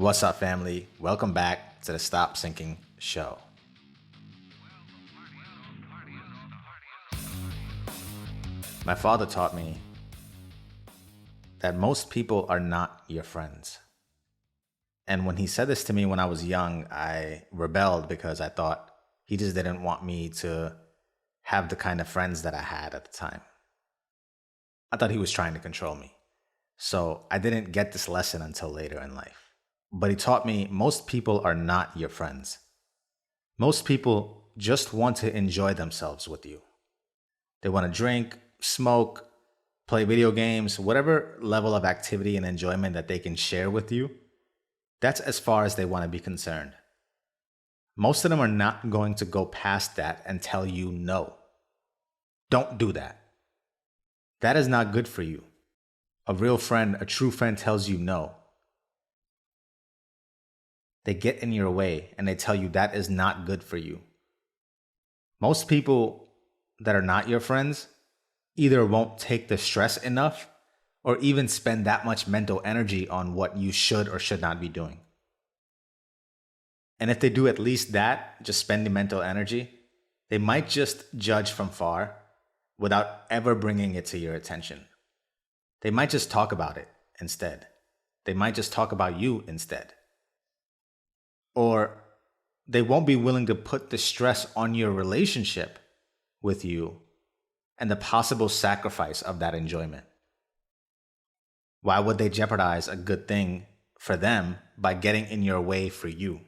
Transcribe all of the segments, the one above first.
What's up, family? Welcome back to the Stop Sinking Show. My father taught me that most people are not your friends. And when he said this to me when I was young, I rebelled because I thought he just didn't want me to have the kind of friends that I had at the time. I thought he was trying to control me. So I didn't get this lesson until later in life. But he taught me most people are not your friends. Most people just want to enjoy themselves with you. They want to drink, smoke, play video games, whatever level of activity and enjoyment that they can share with you. That's as far as they want to be concerned. Most of them are not going to go past that and tell you no. Don't do that. That is not good for you. A real friend, a true friend tells you no. They get in your way and they tell you that is not good for you. Most people that are not your friends either won't take the stress enough or even spend that much mental energy on what you should or should not be doing. And if they do at least that, just spending mental energy, they might just judge from far without ever bringing it to your attention. They might just talk about it instead. They might just talk about you instead. Or they won't be willing to put the stress on your relationship with you and the possible sacrifice of that enjoyment. Why would they jeopardize a good thing for them by getting in your way for you?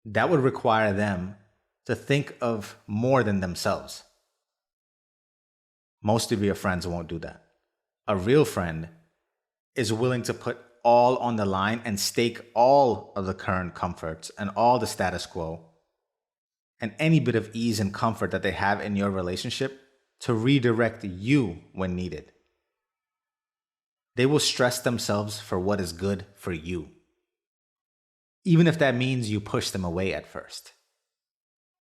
That would require them to think of more than themselves. Most of your friends won't do that. A real friend is willing to put all on the line and stake all of the current comforts and all the status quo and any bit of ease and comfort that they have in your relationship to redirect you when needed. They will stress themselves for what is good for you, even if that means you push them away at first,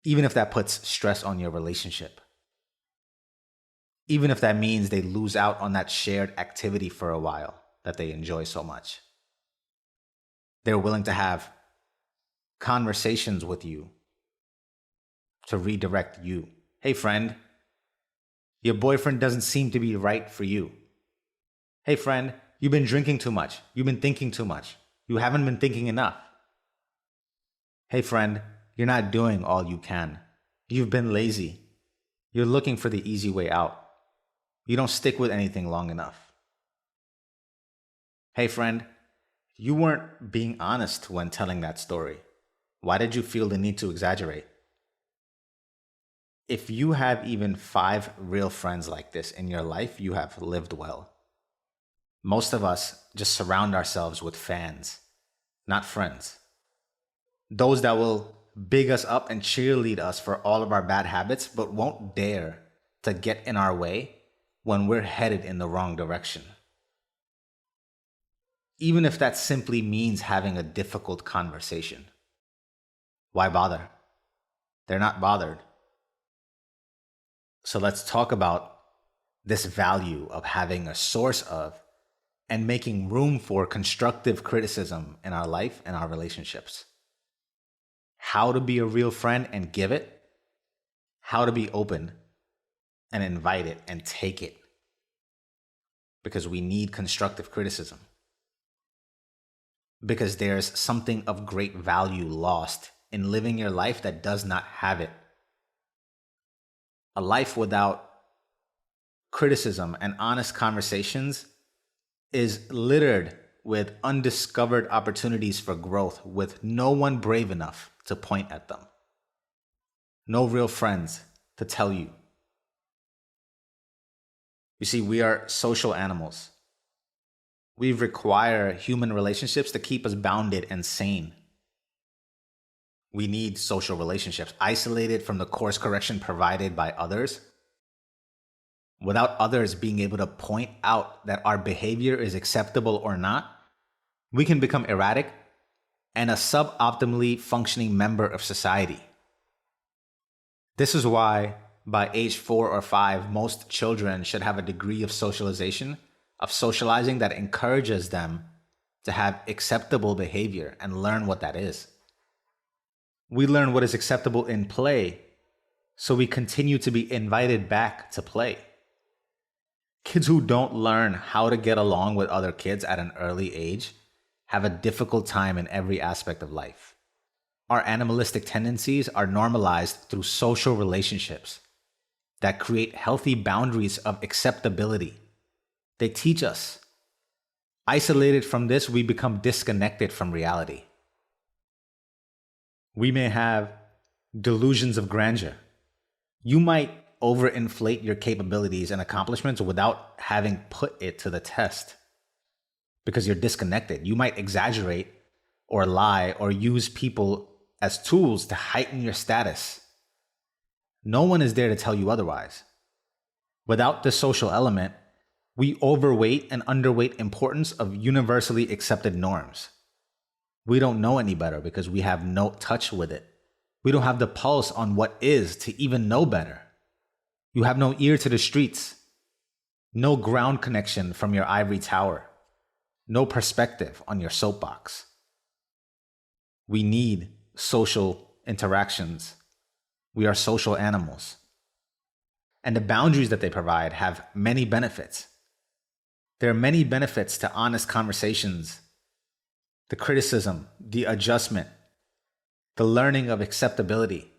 even if that puts stress on your relationship, even if that means they lose out on that shared activity for a while that they enjoy so much. They're willing to have conversations with you to redirect you. Hey, friend, your boyfriend doesn't seem to be right for you. Hey, friend, you've been drinking too much. You've been thinking too much. You haven't been thinking enough. Hey, friend, you're not doing all you can. You've been lazy. You're looking for the easy way out. You don't stick with anything long enough. Hey, friend, you weren't being honest when telling that story. Why did you feel the need to exaggerate? If you have even 5 real friends like this in your life, you have lived well. Most of us just surround ourselves with fans, not friends. Those that will big us up and cheerlead us for all of our bad habits, but won't dare to get in our way when we're headed in the wrong direction. Even if that simply means having a difficult conversation. Why bother? They're not bothered. So let's talk about this value of having a source of and making room for constructive criticism in our life and our relationships. How to be a real friend and give it. How to be open and invite it and take it. Because we need constructive criticism. Because there's something of great value lost in living your life that does not have it. A life without criticism and honest conversations is littered with undiscovered opportunities for growth with no one brave enough to point at them. No real friends to tell you. You see, we are social animals. We require human relationships to keep us bounded and sane. We need social relationships, isolated from the course correction provided by others. Without others being able to point out that our behavior is acceptable or not, we can become erratic and a suboptimally functioning member of society. This is why by age 4 or 5, most children should have a degree of socialization, of socializing that encourages them to have acceptable behavior and learn what that is. We learn what is acceptable in play, so we continue to be invited back to play. Kids who don't learn how to get along with other kids at an early age have a difficult time in every aspect of life. Our animalistic tendencies are normalized through social relationships that create healthy boundaries of acceptability. They teach us. Isolated from this, we become disconnected from reality. We may have delusions of grandeur. You might overinflate your capabilities and accomplishments without having put it to the test because you're disconnected. You might exaggerate or lie or use people as tools to heighten your status. No one is there to tell you otherwise. Without the social element, we overweight and underweight importance of universally accepted norms. We don't know any better because we have no touch with it. We don't have the pulse on what is to even know better. You have no ear to the streets, no ground connection from your ivory tower, no perspective on your soapbox. We need social interactions. We are social animals. And the boundaries that they provide have many benefits. There are many benefits to honest conversations, the criticism, the adjustment, the learning of acceptability,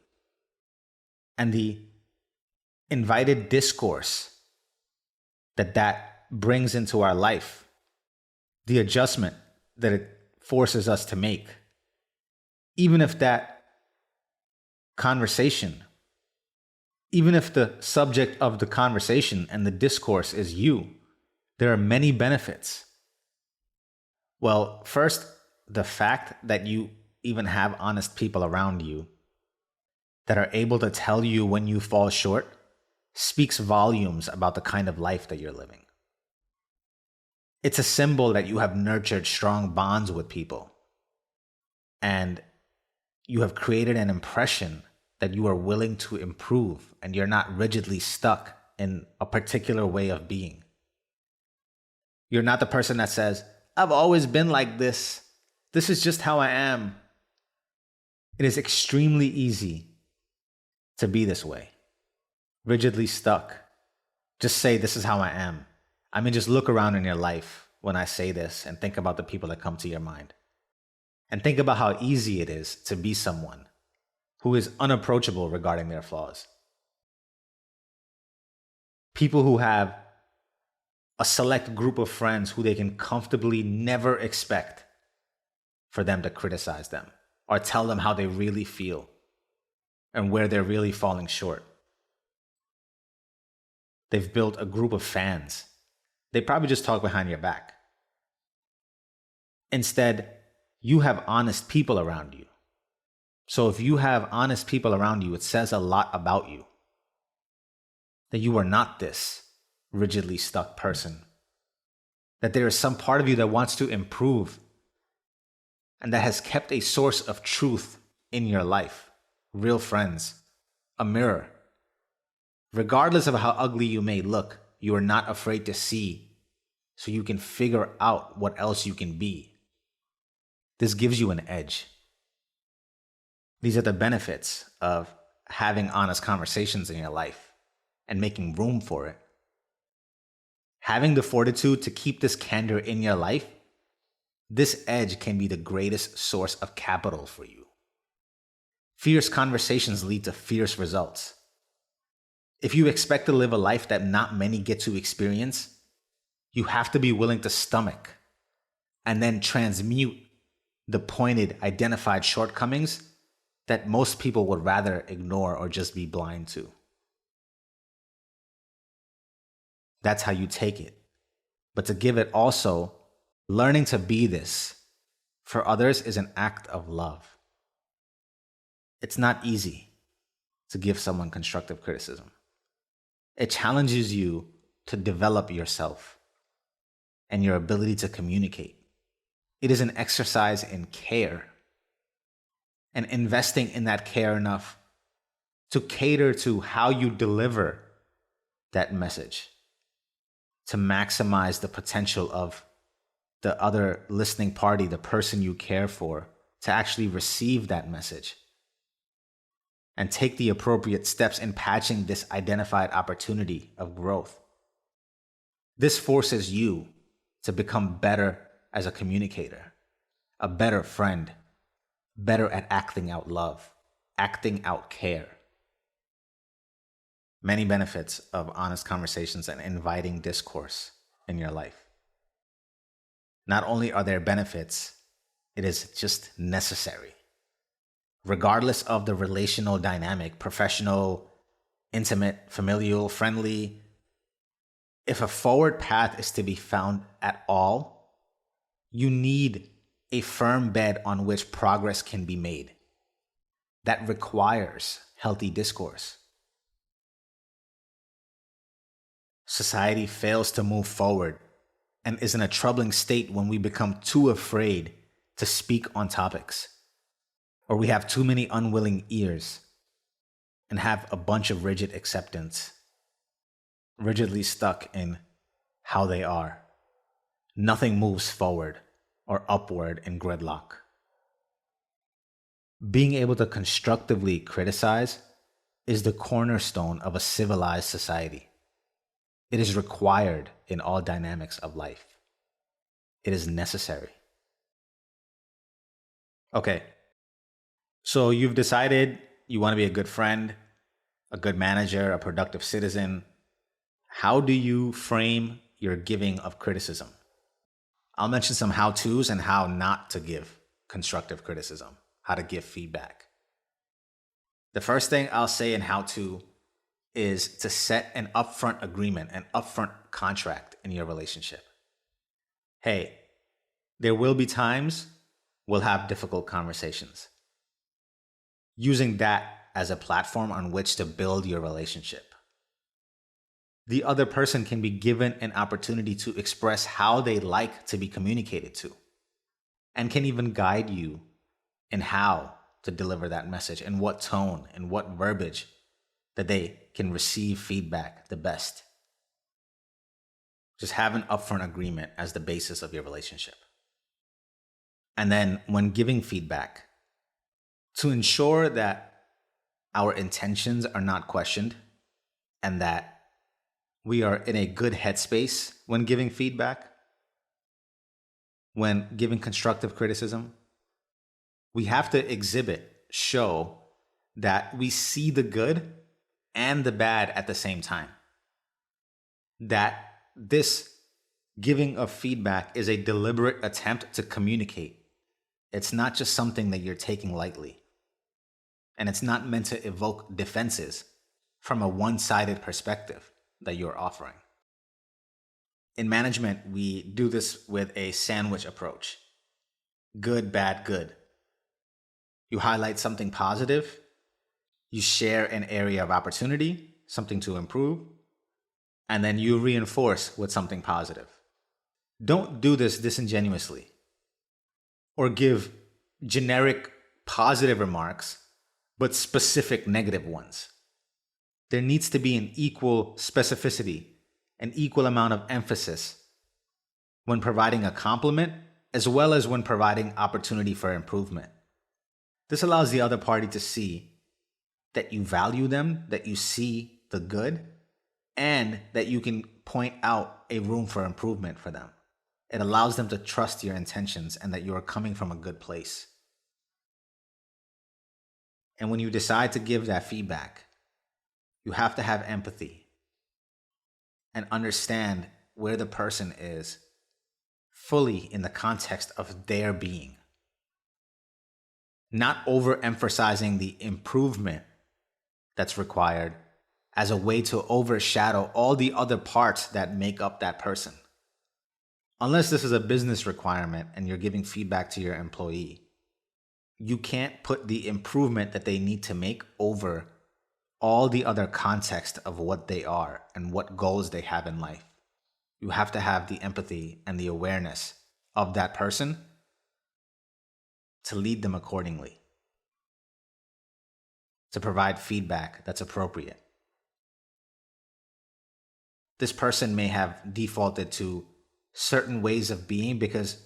and the invited discourse that brings into our life, the adjustment that it forces us to make. Even if that conversation, even if the subject of the conversation and the discourse is you, there are many benefits. Well, first, the fact that you even have honest people around you that are able to tell you when you fall short speaks volumes about the kind of life that you're living. It's a symbol that you have nurtured strong bonds with people, and you have created an impression that you are willing to improve and you're not rigidly stuck in a particular way of being. You're not the person that says, I've always been like this. This is just how I am. It is extremely easy to be this way, rigidly stuck. Just say, this is how I am. I mean, just look around in your life when I say this and think about the people that come to your mind. And think about how easy it is to be someone who is unapproachable regarding their flaws. People who have a select group of friends who they can comfortably never expect for them to criticize them or tell them how they really feel and where they're really falling short. They've built a group of fans. They probably just talk behind your back. Instead, you have honest people around you. So if you have honest people around you, it says a lot about you. That you are not this rigidly stuck person. That there is some part of you that wants to improve and that has kept a source of truth in your life. Real friends. A mirror. Regardless of how ugly you may look, you are not afraid to see so you can figure out what else you can be. This gives you an edge. These are the benefits of having honest conversations in your life and making room for it. Having the fortitude to keep this candor in your life, this edge can be the greatest source of capital for you. Fierce conversations lead to fierce results. If you expect to live a life that not many get to experience, you have to be willing to stomach and then transmute the pointed, identified shortcomings that most people would rather ignore or just be blind to. That's how you take it. But to give it also, learning to be this for others is an act of love. It's not easy to give someone constructive criticism. It challenges you to develop yourself and your ability to communicate. It is an exercise in care and investing in that care enough to cater to how you deliver that message, to maximize the potential of the other listening party, the person you care for, to actually receive that message and take the appropriate steps in patching this identified opportunity of growth. This forces you to become better as a communicator, a better friend, better at acting out love, acting out care. Many benefits of honest conversations and inviting discourse in your life. Not only are there benefits, it is just necessary. Regardless of the relational dynamic, professional, intimate, familial, friendly, if a forward path is to be found at all, you need a firm bed on which progress can be made. That requires healthy discourse. Society fails to move forward and is in a troubling state when we become too afraid to speak on topics, or we have too many unwilling ears and have a bunch of rigid acceptance, rigidly stuck in how they are. Nothing moves forward or upward in gridlock. Being able to constructively criticize is the cornerstone of a civilized society. It is required in all dynamics of life. It is necessary. Okay, so you've decided you want to be a good friend, a good manager, a productive citizen. How do you frame your giving of criticism? I'll mention some how-tos and how not to give constructive criticism, how to give feedback. The first thing I'll say in how-to is to set an upfront agreement, an upfront contract in your relationship. Hey, there will be times we'll have difficult conversations. Using that as a platform on which to build your relationship. The other person can be given an opportunity to express how they like to be communicated to, and can even guide you in how to deliver that message, in what tone, in what verbiage that they can receive feedback the best. Just have an upfront agreement as the basis of your relationship. And then when giving feedback, to ensure that our intentions are not questioned and that we are in a good headspace when giving feedback, when giving constructive criticism, we have to show that we see the good and the bad at the same time. That this giving of feedback is a deliberate attempt to communicate. It's not just something that you're taking lightly. And it's not meant to evoke defenses from a one-sided perspective that you're offering. In management, we do this with a sandwich approach. Good, bad, good. You highlight something positive. You share an area of opportunity, something to improve, and then you reinforce with something positive. Don't do this disingenuously or give generic positive remarks, but specific negative ones. There needs to be an equal specificity, an equal amount of emphasis when providing a compliment, as well as when providing opportunity for improvement. This allows the other party to see that you value them, that you see the good, and that you can point out a room for improvement for them. It allows them to trust your intentions and that you are coming from a good place. And when you decide to give that feedback, you have to have empathy and understand where the person is fully in the context of their being. Not overemphasizing the improvement that's required as a way to overshadow all the other parts that make up that person. Unless this is a business requirement and you're giving feedback to your employee, you can't put the improvement that they need to make over all the other context of what they are and what goals they have in life. You have to have the empathy and the awareness of that person to lead them accordingly, to provide feedback that's appropriate. This person may have defaulted to certain ways of being because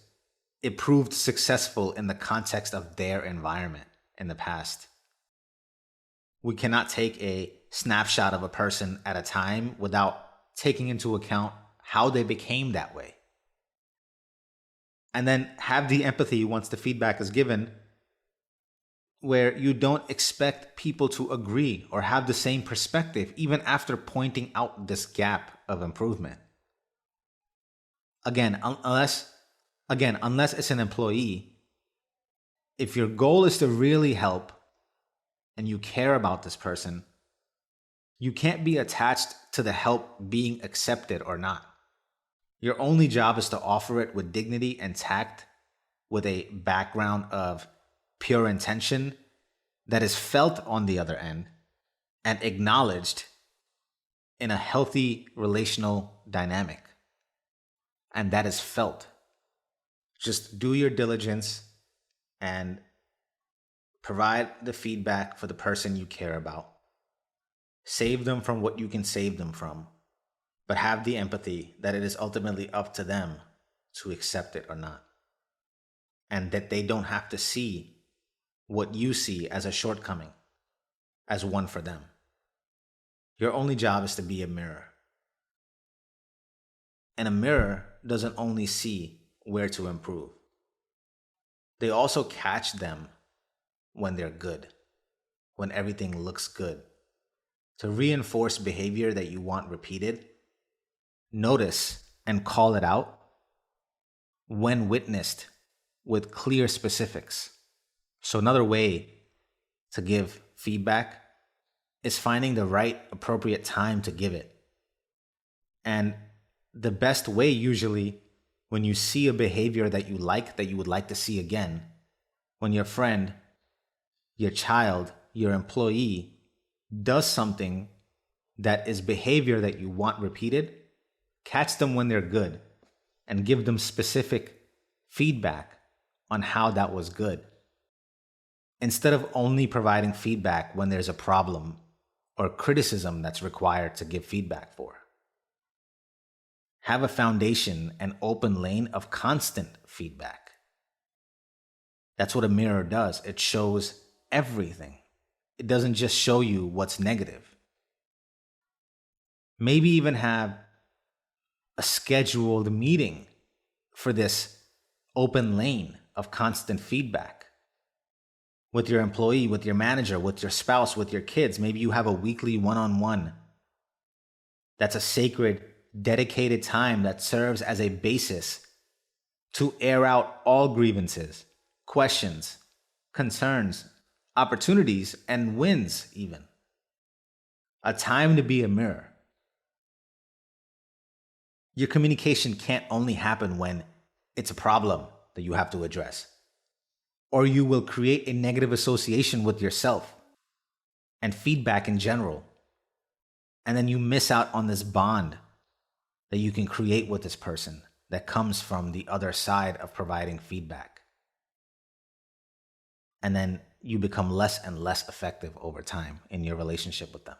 it proved successful in the context of their environment in the past. We cannot take a snapshot of a person at a time without taking into account how they became that way. And then have the empathy once the feedback is given, where you don't expect people to agree or have the same perspective, even after pointing out this gap of improvement. Again, unless it's an employee, if your goal is to really help and you care about this person, you can't be attached to the help being accepted or not. Your only job is to offer it with dignity and tact, with a background of pure intention that is felt on the other end and acknowledged in a healthy relational dynamic. And that is felt. Just do your diligence and provide the feedback for the person you care about. Save them from what you can save them from, but have the empathy that it is ultimately up to them to accept it or not. And that they don't have to see what you see as a shortcoming, as one for them. Your only job is to be a mirror. And a mirror doesn't only see where to improve. They also catch them when they're good, when everything looks good. To reinforce behavior that you want repeated, notice and call it out when witnessed with clear specifics. So another way to give feedback is finding the right appropriate time to give it. And the best way, usually, when you see a behavior that you like, that you would like to see again, when your friend, your child, your employee does something that is behavior that you want repeated, catch them when they're good and give them specific feedback on how that was good. Instead of only providing feedback when there's a problem or criticism that's required to give feedback for. Have a foundation and open lane of constant feedback. That's what a mirror does. It shows everything. It doesn't just show you what's negative. Maybe even have a scheduled meeting for this open lane of constant feedback with your employee, with your manager, with your spouse, with your kids. Maybe you have a weekly one-on-one. That's a sacred, dedicated time that serves as a basis to air out all grievances, questions, concerns, opportunities, and wins even. A time to be a mirror. Your communication can't only happen when it's a problem that you have to address, or you will create a negative association with yourself and feedback in general. And then you miss out on this bond that you can create with this person that comes from the other side of providing feedback. And then you become less and less effective over time in your relationship with them.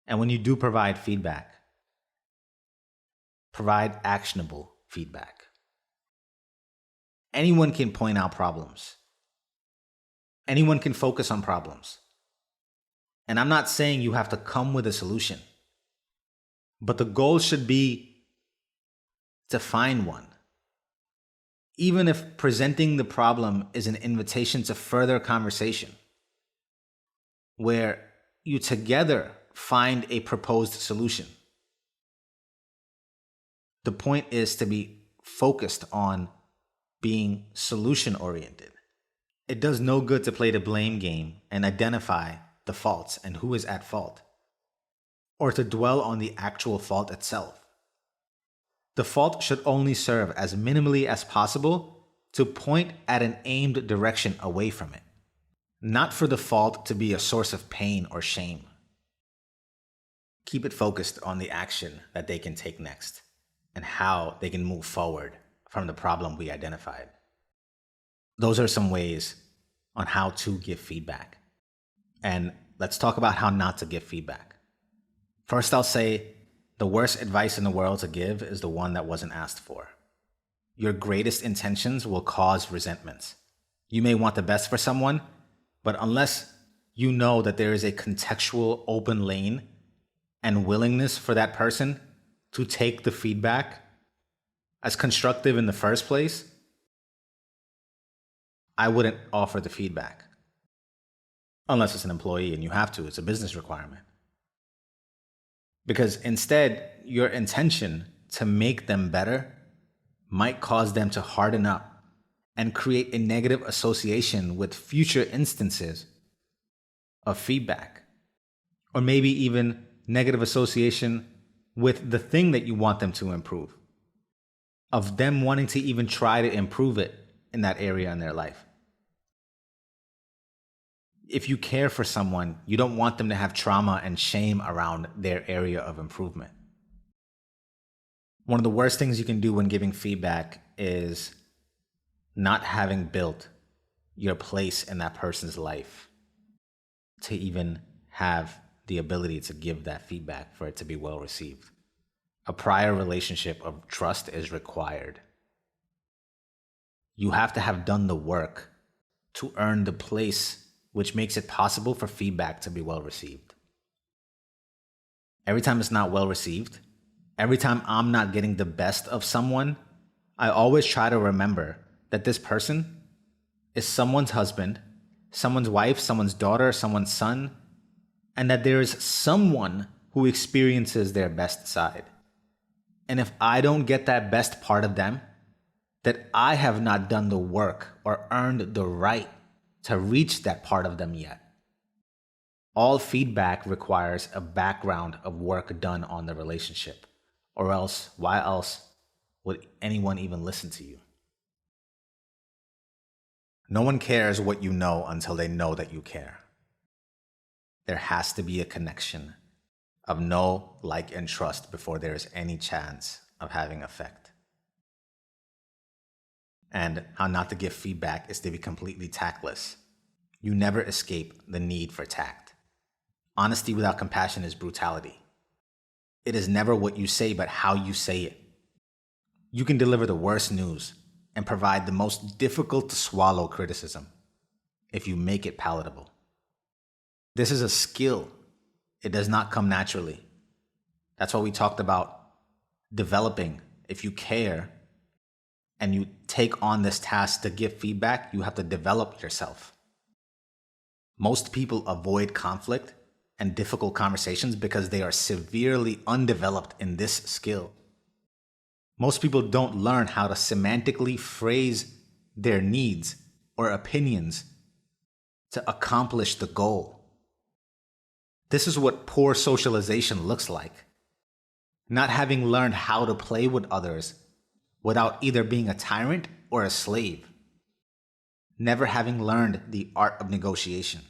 And when you do provide feedback, provide actionable feedback. Anyone can point out problems. Anyone can focus on problems. And I'm not saying you have to come with a solution, but the goal should be to find one. Even if presenting the problem is an invitation to further conversation, where you together find a proposed solution. The point is to be focused on being solution-oriented. It does no good to play the blame game and identify the faults and who is at fault, or to dwell on the actual fault itself. The fault should only serve as minimally as possible to point at an aimed direction away from it, not for the fault to be a source of pain or shame. Keep it focused on the action that they can take next and how they can move forward from the problem we identified. Those are some ways on how to give feedback. And let's talk about how not to give feedback. First, I'll say The worst advice in the world to give is the one that wasn't asked for. Your greatest intentions will cause resentments. You may want the best for someone, but unless you know that there is a contextual open lane and willingness for that person to take the feedback as constructive in the first place, I wouldn't offer the feedback. Unless it's an employee and you have to, it's a business requirement. Because instead, your intention to make them better might cause them to harden up and create a negative association with future instances of feedback. Or maybe even negative association with the thing that you want them to improve. Of them wanting to even try to improve it in that area in their life. If you care for someone, you don't want them to have trauma and shame around their area of improvement. One of the worst things you can do when giving feedback is not having built your place in that person's life to even have the ability to give that feedback for it to be well received. A prior relationship of trust is required. You have to have done the work to earn the place which makes it possible for feedback to be well received. Every time it's not well received, every time I'm not getting the best of someone, I always try to remember that this person is someone's husband, someone's wife, someone's daughter, someone's son, and that there is someone who experiences their best side. And if I don't get that best part of them, that I have not done the work or earned the right to reach that part of them yet. All feedback requires a background of work done on the relationship, or else, why else would anyone even listen to you? No one cares what you know until they know that you care. There has to be a connection of know, like, and trust before there is any chance of having effect. And how not to give feedback is to be completely tactless. You never escape the need for tact. Honesty without compassion is brutality. It is never what you say, but how you say it. You can deliver the worst news and provide the most difficult to swallow criticism if you make it palatable. This is a skill. It does not come naturally. That's why we talked about developing. If you care and you take on this task to give feedback, you have to develop yourself. Most people avoid conflict and difficult conversations because they are severely undeveloped in this skill. Most people don't learn how to semantically phrase their needs or opinions to accomplish the goal. This is what poor socialization looks like. Not having learned how to play with others without either being a tyrant or a slave. Never having learned the art of negotiation.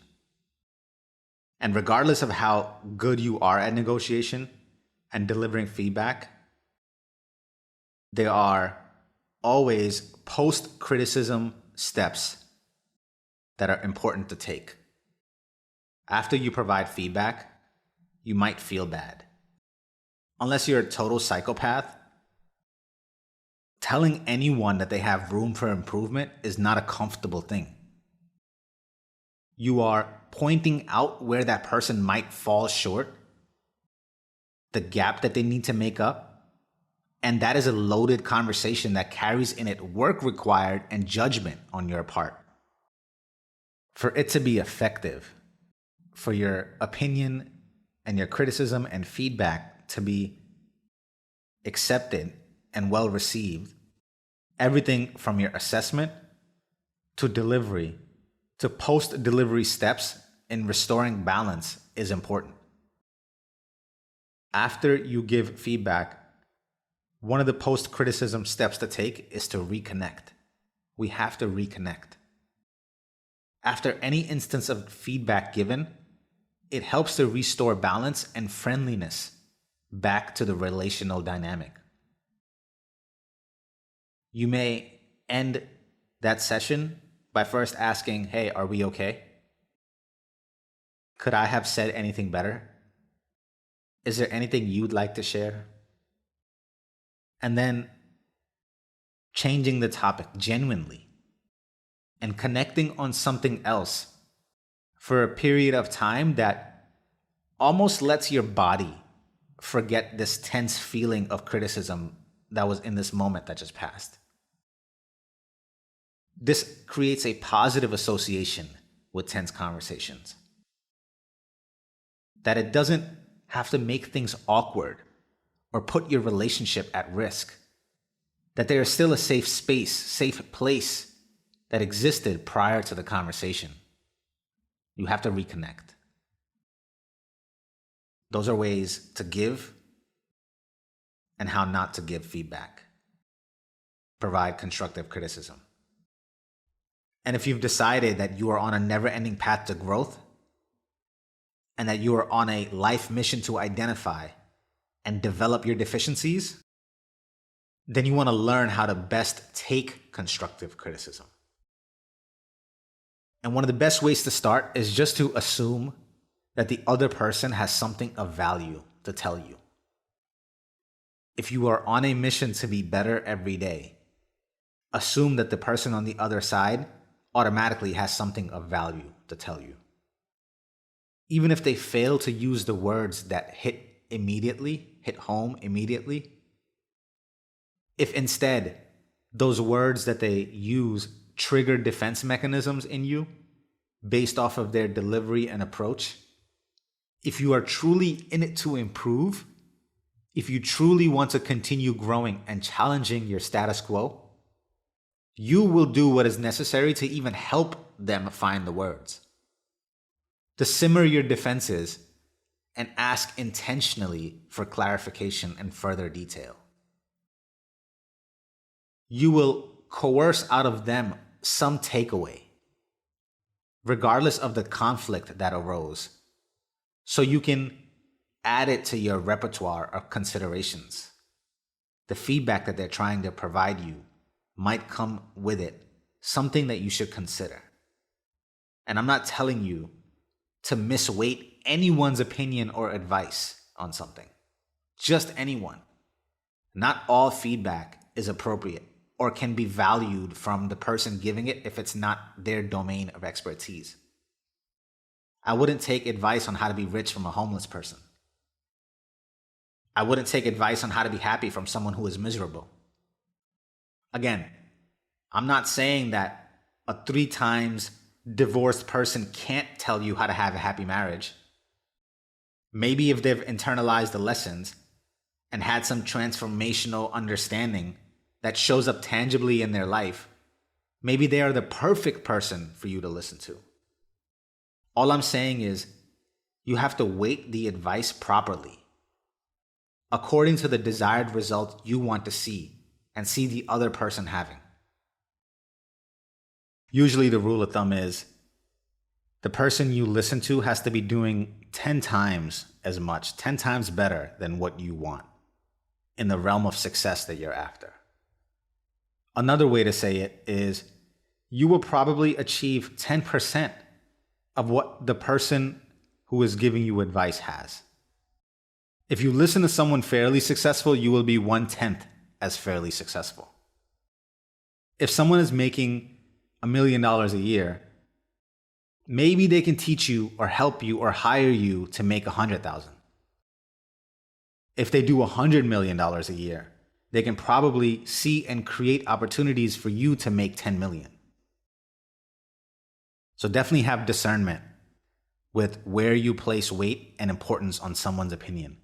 And regardless of how good you are at negotiation and delivering feedback, there are always post-criticism steps that are important to take. After you provide feedback, you might feel bad. Unless you're a total psychopath, telling anyone that they have room for improvement is not a comfortable thing. You are pointing out where that person might fall short, the gap that they need to make up, and that is a loaded conversation that carries in it work required and judgment on your part. For it to be effective, for your opinion and your criticism and feedback to be accepted and well received, everything from your assessment to delivery to post-delivery steps in restoring balance is important. After you give feedback, one of the post-criticism steps to take is to reconnect. We have to reconnect. After any instance of feedback given, it helps to restore balance and friendliness back to the relational dynamic. You may end that session by first asking, hey, are we okay? Could I have said anything better? Is there anything you'd like to share? And then changing the topic genuinely and connecting on something else for a period of time that almost lets your body forget this tense feeling of criticism that was in this moment that just passed. This creates a positive association with tense conversations. That it doesn't have to make things awkward or put your relationship at risk. That there is still a safe space, safe place that existed prior to the conversation. You have to reconnect. Those are ways to give and how not to give feedback. Provide constructive criticism. And if you've decided that you are on a never-ending path to growth and that you are on a life mission to identify and develop your deficiencies, then you want to learn how to best take constructive criticism. And one of the best ways to start is just to assume that the other person has something of value to tell you. If you are on a mission to be better every day, assume that the person on the other side automatically has something of value to tell you. Even if they fail to use the words that hit home immediately, if instead those words that they use trigger defense mechanisms in you based off of their delivery and approach, if you are truly in it to improve, if you truly want to continue growing and challenging your status quo, you will do what is necessary to even help them find the words. To simmer your defenses and ask intentionally for clarification and further detail. You will coerce out of them some takeaway, regardless of the conflict that arose, so you can add it to your repertoire of considerations. The feedback that they're trying to provide you might come with it something that you should consider. And I'm not telling you to misweight anyone's opinion or advice on something. Just anyone. Not all feedback is appropriate or can be valued from the person giving it if it's not their domain of expertise. I wouldn't take advice on how to be rich from a homeless person. I wouldn't take advice on how to be happy from someone who is miserable. Again, I'm not saying that a 3 times divorced person can't tell you how to have a happy marriage. Maybe if they've internalized the lessons and had some transformational understanding that shows up tangibly in their life, maybe they are the perfect person for you to listen to. All I'm saying is you have to weight the advice properly, according to the desired result you want to see and see the other person having. Usually the rule of thumb is the person you listen to has to be doing 10 times as much, 10 times better than what you want in the realm of success that you're after. Another way to say it is you will probably achieve 10% of what the person who is giving you advice has. If you listen to someone fairly successful, you will be 1/10 as fairly successful. If someone is making $1 million a year, maybe they can teach you or help you or hire you to make 100,000. If they do $100 million a year, they can probably see and create opportunities for you to make 10 million. So definitely have discernment with where you place weight and importance on someone's opinion.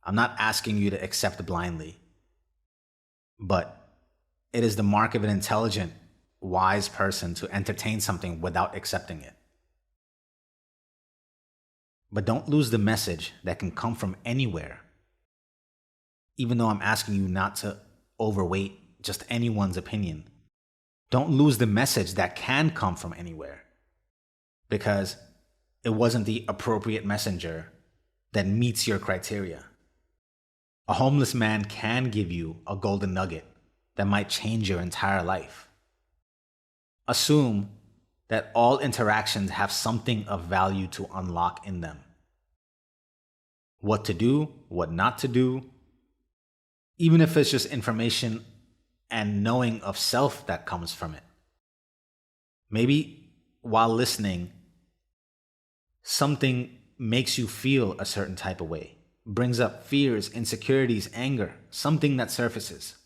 I'm not asking you to accept blindly, but it is the mark of an intelligent, wise person to entertain something without accepting it. But don't lose the message that can come from anywhere. Even though I'm asking you not to overweight just anyone's opinion, don't lose the message that can come from anywhere, because it wasn't the appropriate messenger that meets your criteria. A homeless man can give you a golden nugget that might change your entire life. Assume that all interactions have something of value to unlock in them. what to do, what not to do, even if it's just information and knowing of self that comes from it. Maybe while listening, something makes you feel a certain type of way, brings up fears, insecurities, anger, something that surfaces.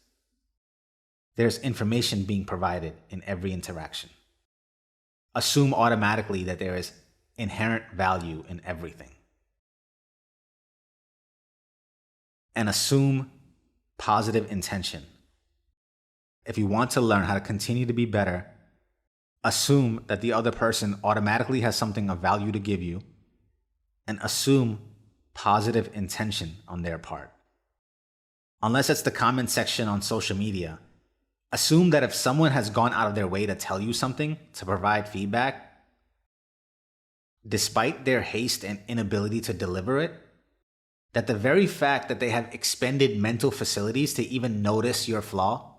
There's information being provided in every interaction. Assume automatically that there is inherent value in everything. And assume positive intention. If you want to learn how to continue to be better, assume that the other person automatically has something of value to give you, and assume positive intention on their part. Unless it's the comment section on social media, assume that if someone has gone out of their way to tell you something, to provide feedback, despite their haste and inability to deliver it, that the very fact that they have expended mental facilities to even notice your flaw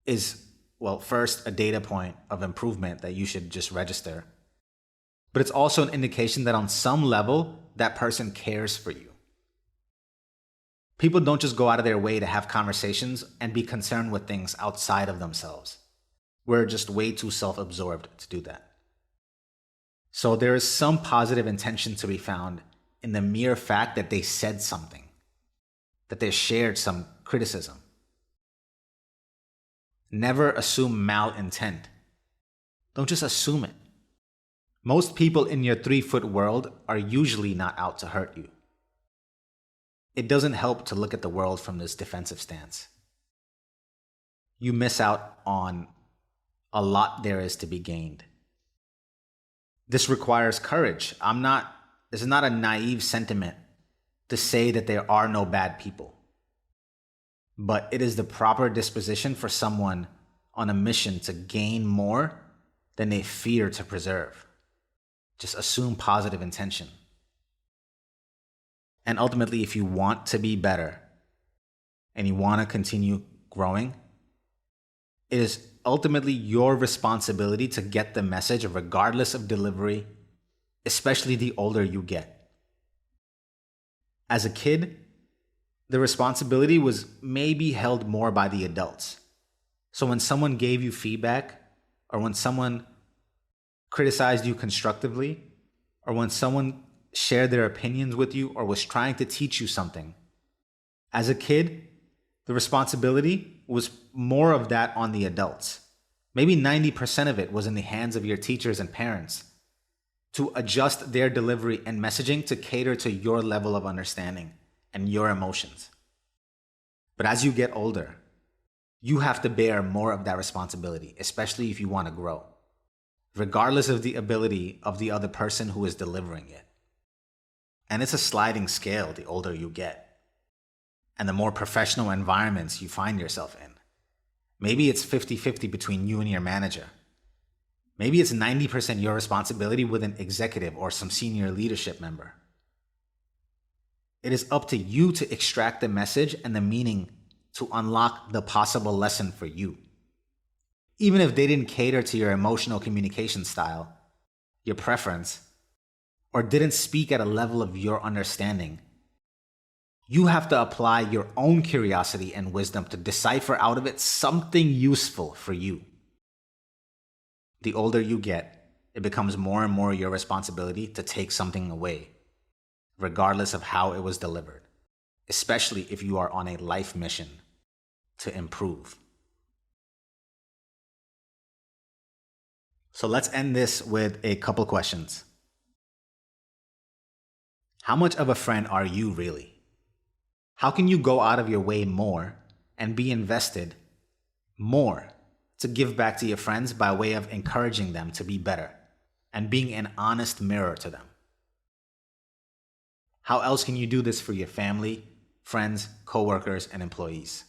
is, well, first, a data point of improvement that you should just register. But it's also an indication that on some level, that person cares for you. People don't just go out of their way to have conversations and be concerned with things outside of themselves. We're just way too self-absorbed to do that. So there is some positive intention to be found in the mere fact that they said something, that they shared some criticism. Never assume malintent. Don't just assume it. Most people in your 3-foot world are usually not out to hurt you. It doesn't help to look at the world from this defensive stance. You miss out on a lot there is to be gained. This requires courage. This is not a naive sentiment to say that there are no bad people. But it is the proper disposition for someone on a mission to gain more than they fear to preserve. Just assume positive intention. And ultimately, if you want to be better and you want to continue growing, it is ultimately your responsibility to get the message regardless of delivery, especially the older you get. As a kid, the responsibility was maybe held more by the adults. So when someone gave you feedback, or when someone criticized you constructively, or when someone shared their opinions with you or was trying to teach you something, as a kid, the responsibility was more of that on the adults. Maybe 90% of it was in the hands of your teachers and parents to adjust their delivery and messaging to cater to your level of understanding and your emotions. But as you get older, you have to bear more of that responsibility, especially if you want to grow, regardless of the ability of the other person who is delivering it. And it's a sliding scale the older you get, and the more professional environments you find yourself in. Maybe it's 50-50 between you and your manager. Maybe it's 90% your responsibility with an executive or some senior leadership member. It is up to you to extract the message and the meaning to unlock the possible lesson for you. Even if they didn't cater to your emotional communication style, your preference, or didn't speak at a level of your understanding, you have to apply your own curiosity and wisdom to decipher out of it something useful for you. The older you get, it becomes more and more your responsibility to take something away, regardless of how it was delivered, especially if you are on a life mission to improve. So let's end this with a couple questions. How much of a friend are you really? How can you go out of your way more and be invested more to give back to your friends by way of encouraging them to be better and being an honest mirror to them? How else can you do this for your family, friends, coworkers, and employees?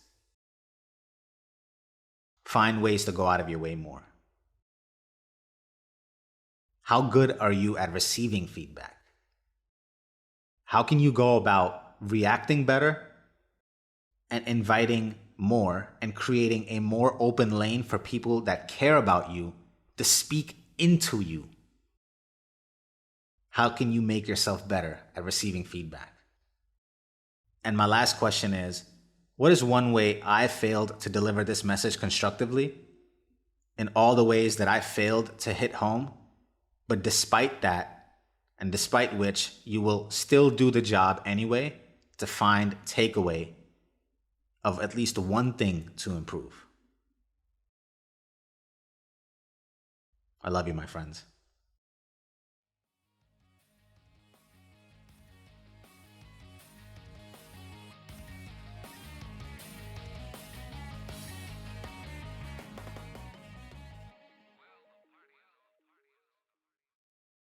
Find ways to go out of your way more. How good are you at receiving feedback? How can you go about reacting better and inviting more and creating a more open lane for people that care about you to speak into you? How can you make yourself better at receiving feedback? And my last question is, what is one way I failed to deliver this message constructively? In all the ways that I failed to hit home, but despite that, and despite which you will still do the job anyway to find takeaway of at least one thing to improve. I love you, my friends.